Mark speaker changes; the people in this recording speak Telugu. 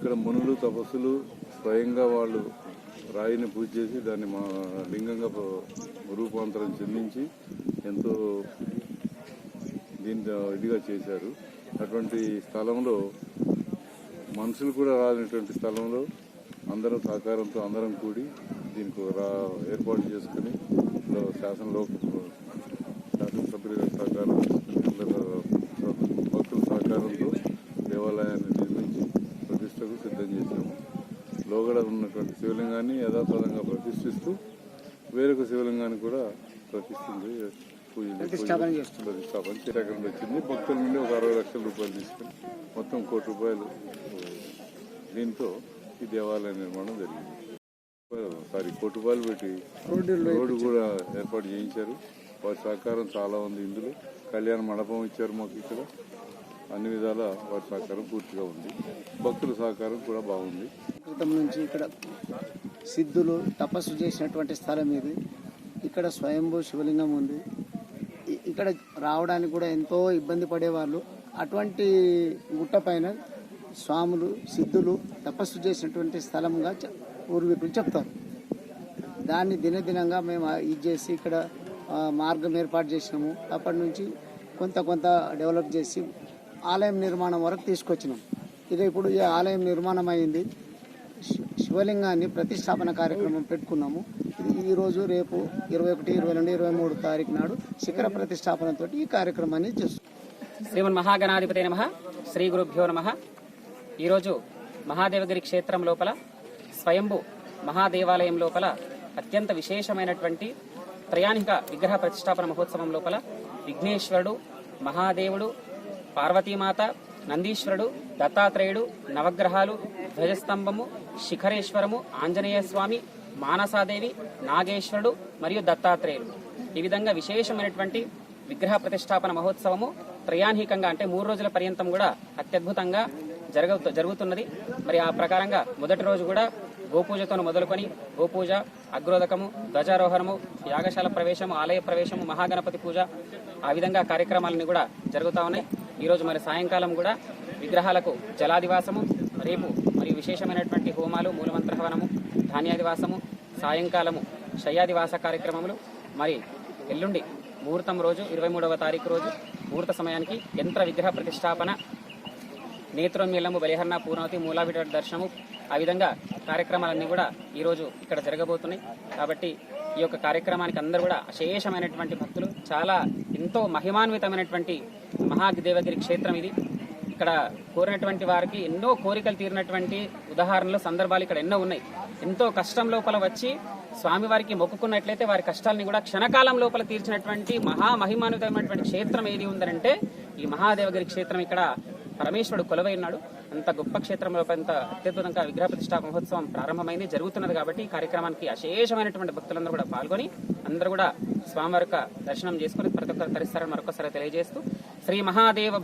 Speaker 1: ఇక్కడ మునులు తపస్సులు స్వయంగా వాళ్ళు రాయిని పూజ చేసి దాన్ని మా లింగంగా రూపాంతరం చెందించి ఎంతో దీంతో ఇదిగా చేశారు. అటువంటి స్థలంలో మనుషులు కూడా రానటువంటి స్థలంలో అందరం సహకారంతో అందరం కూడి దీనికి ఏర్పాటు చేసుకుని శాసనసభ్యుల సహకారం భక్తుల సహకారంతో దేవాలయాన్ని నిర్మించి ప్రతిష్టకు సిద్ధం చేశాము. లోగడ ఉన్నటువంటి శివలింగాన్ని యథాతథంగా ప్రతిష్ఠిస్తూ వేరొక శివలింగాన్ని కూడా ప్రతిష్టాపన చేయడం వచ్చింది. భక్తుల నుండి ఒక 60 లక్షల రూపాయలు తీసుకుని మొత్తం ₹1 కోటి దీంతో ఈ దేవాలయ నిర్మాణం జరిగింది. ₹1 కోటి పెట్టి రోడ్డు కూడా ఏర్పాటు చేయించారు. వారి సహకారం చాలా ఉంది. ఇందులో కళ్యాణ మండపం ఇచ్చారు మాకు. ఇక్కడ అన్ని విధాల వారి సహకారం పూర్తిగా ఉంది. భక్తుల సహకారం కూడా బాగుంది.
Speaker 2: క్రితం నుంచి ఇక్కడ సిద్ధులు తపస్సు చేసినటువంటి స్థలం ఇది. ఇక్కడ స్వయంభూ శివలింగం ఉంది. ఇక్కడ రావడానికి కూడా ఎంతో ఇబ్బంది పడేవాళ్ళు. అటువంటి గుట్ట పైన స్వాములు సిద్ధులు తపస్సు చేసినటువంటి స్థలంగా పూర్వీకులు చెప్తారు. దాన్ని దినదినంగా మేము ఇది చేసి ఇక్కడ మార్గం ఏర్పాటు చేసినాము. అప్పటి నుంచి కొంత డెవలప్ చేసి ఆలయం నిర్మాణం వరకు తీసుకొచ్చినాం. ఇక ఇప్పుడు ఈ ఆలయం నిర్మాణం అయింది. శివలింగాన్ని ప్రతిష్టాపన కార్యక్రమం పెట్టుకున్నాము. ఈరోజు రేపు 21, 22, 23 తారీఖు నాడు శిఖర ప్రతిష్టాపనతో ఈ కార్యక్రమాన్ని చేస్తున్నాం.
Speaker 3: శ్రీమన్ మహాగణాధిపతి నమః. శ్రీ గురుభ్యో నమః. ఈరోజు మహాదేవగిరి క్షేత్రం లోపల స్వయంభూ మహాదేవాలయం లోపల అత్యంత విశేషమైనటువంటి త్రయాణిక విగ్రహ ప్రతిష్టాపన మహోత్సవం లోపల విఘ్నేశ్వరుడు, మహాదేవుడు, పార్వతీమాత, నందీశ్వరుడు, దత్తాత్రేయుడు, నవగ్రహాలు, ధ్వజస్తంభము, శిఖరేశ్వరము, ఆంజనేయ స్వామి, మానసాదేవి, నాగేశ్వరుడు మరియు దత్తాత్రేయుడు ఈ విధంగా విశేషమైనటువంటి విగ్రహ ప్రతిష్టాపన మహోత్సవము త్రయాన్హికంగా అంటే 3 రోజుల పర్యంతం కూడా అత్యద్భుతంగా జరుగుతున్నది. మరి ఆ ప్రకారంగా మొదటి రోజు కూడా గోపూజతో మొదలుకొని గోపూజ, అగ్రోదకము, ధ్వజారోహణము, యాగశాల ప్రవేశము, ఆలయ ప్రవేశము, మహాగణపతి పూజ ఆ విధంగా కార్యక్రమాలన్నీ కూడా జరుగుతూ ఉన్నాయి. ఈరోజు మరి సాయంకాలం కూడా విగ్రహాలకు జలాదివాసము, రేపు మరియు విశేషమైనటువంటి హోమాలు, మూలమంత్ర హవనము, ధాన్యాదివాసము, సాయంకాలము శయ్యాదివాస కార్యక్రమములు, మరి ఎల్లుండి ముహూర్తం రోజు 23వ తారీఖు రోజు ముహూర్త సమయానికి యంత్ర విగ్రహ ప్రతిష్టాపన, నేత్రోన్మీలము, బలిహరణ, పూర్ణవతి, మూలావిడ దర్శనము ఆ విధంగా కార్యక్రమాలన్నీ కూడా ఈరోజు ఇక్కడ జరగబోతున్నాయి. కాబట్టి ఈ యొక్క కార్యక్రమానికి అందరూ కూడా అశేషమైనటువంటి భక్తులు, చాలా ఎంతో మహిమాన్వితమైనటువంటి మహాదేవగిరి క్షేత్రం ఇది. ఇక్కడ కోరినటువంటి వారికి ఎన్నో కోరికలు తీరినటువంటి ఉదాహరణలు, సందర్భాలు ఇక్కడ ఎన్నో ఉన్నాయి. ఎంతో కష్టం లోపల వచ్చి స్వామివారికి మొక్కుకున్నట్లయితే వారి కష్టాలని కూడా క్షణకాలం లోపల తీర్చినటువంటి మహిమాన్వితమైనటువంటి క్షేత్రం ఏది ఉందంటే ఈ మహాదేవగిరి క్షేత్రం. ఇక్కడ పరమేశ్వరుడు కొలువై ఉన్నాడు. అంత గొప్ప క్షేత్రంలో అంత అత్యద్భుతంగా విగ్రహ ప్రతిష్టాపన మహోత్సవం ప్రారంభమైంది, జరుగుతున్నది. కాబట్టి ఈ కార్యక్రమానికి అశేషమైనటువంటి భక్తులందరూ కూడా పాల్గొని అందరూ కూడా స్వామివారి దర్శనం చేసుకుని ప్రతి ఒక్కరు తరిస్తారని మరొకసారి తెలియజేస్తూ శ్రీ మహాదేవ